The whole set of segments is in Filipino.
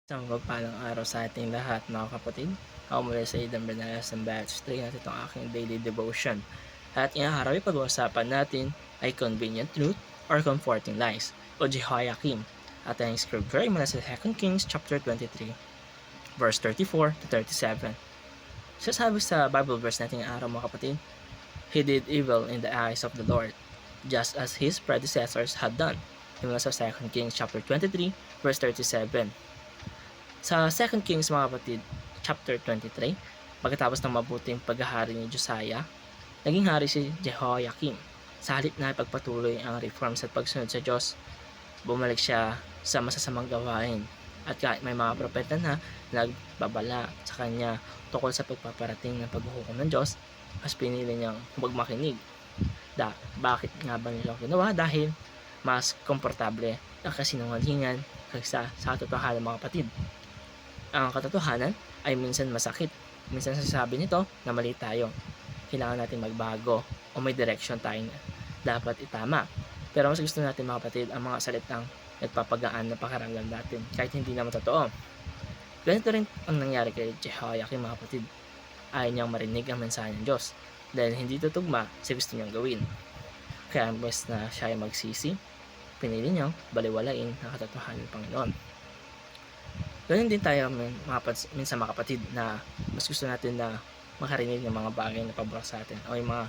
Isang mapagpalang araw sa ating lahat mga kapatid. Ako muli sa Aidan Bernales ng Batch 3 at itong aking daily devotion. At ngayong araw ay pag-uusapan natin ay convenient truth or comforting lies o Jehoiakim. At ang scripture ay mula sa 2 Kings chapter 23 verse 34 to 37. Sasabi sa Bible verse natin ngayong araw mga kapatid, He did evil in the eyes of the Lord, just as his predecessors had done. Mula sa 2 Kings chapter 23 verse 37. Sa 2 Kings mga kapatid, chapter 23, pagkatapos ng mabuting paghahari ni Josiah, naging hari si Jehoiakim. Sa halip na ipagpatuloy ang reforms at pagsunod sa Diyos, bumalik siya sa masasamang gawain. At kahit may mga propeta na nagbabala sa kanya tungkol sa pagpaparating ng paghuhukom ng Diyos, mas pinili niyang huwag makinig. Bakit nga ba nila ginawa? Dahil mas komportable ang kasinungalingan kaysa sa katotohanan mga kapatid. Ang katotohanan ay minsan masakit. Minsan sasabi nito na mali tayo. Kailangan natin magbago o may direction tayo na dapat itama. Pero mas gusto natin mga kapatid ang mga salitang nagpapagaan na pakiramdam natin kahit hindi naman totoo. Ganito rin ang nangyari kay Jehoiakim mga kapatid. Ayaw niyang marinig ang mensahe ng Diyos dahil hindi tutugma sa gusto niyang gawin. Kaya imbes na siya ay magsisi, pinili niyang baliwalain ang katotohanan ng Panginoon. Ganun din tayo minsan mga kapatid na mas gusto natin na makarinig ng mga bagay na pabor sa atin o yung mga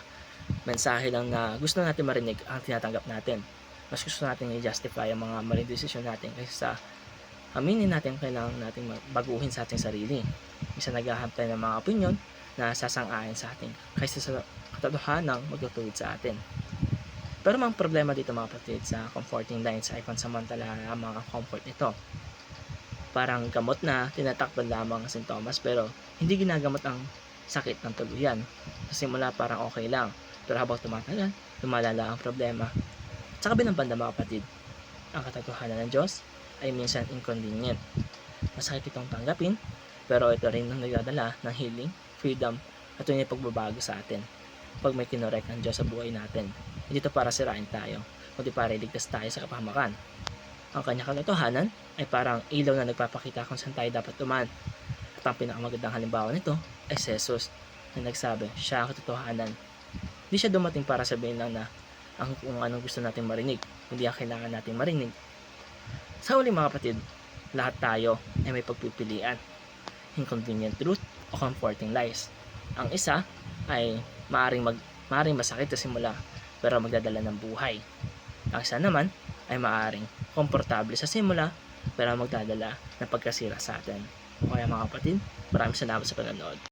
mensahe lang na gusto natin marinig ang tinatanggap natin. Mas gusto natin i-justify ang mga maling desisyon natin kaysa sa aminin natin kailangan natin baguhin sa ating sarili. Minsan naghahanap tayo ng mga opinion na sasang-ayon sa atin kaysa sa katotohanang magtutuwid sa atin. Pero mga problema dito mga kapatid sa comforting lines ay pansamantala lamang ang comfort nito. Parang gamot na tinatakpan lamang ang sintomas pero hindi ginagamot ang sakit ng tuluyan. Sa simula parang okay lang pero habang tumatagal, lumalala ang problema. Sa kabilang banda mga kapatid, ang katotohanan ng Diyos ay minsan inconvenient. Masakit itong tanggapin pero ito rin ang nagdadala ng healing, freedom at tunay pagbabago sa atin. Pag may kinorek ang Diyos sa buhay natin, hindi ito para sirain tayo, kundi para iligtas tayo sa kapahamakan. Ang kanyang katotohanan ay parang ilaw na nagpapakita kung saan tayo dapat tumaan. At ang pinakamagandang halimbawa nito ay si Jesus na nagsabi, siya ang katotohanan. Hindi siya dumating para sabihin lang na kung anong gusto natin marinig, hindi ang kailangan natin marinig. Sa huli mga kapatid, lahat tayo ay may pagpipilian. Inconvenient truth o comforting lies. Ang isa ay maaaring masakit sa simula pero magdadala ng buhay. Ang isa naman ay maaaring komportable sa simula pero magdadala ng pagkasira sa atin. O kaya mga kapatid, maraming salamat sa panonood.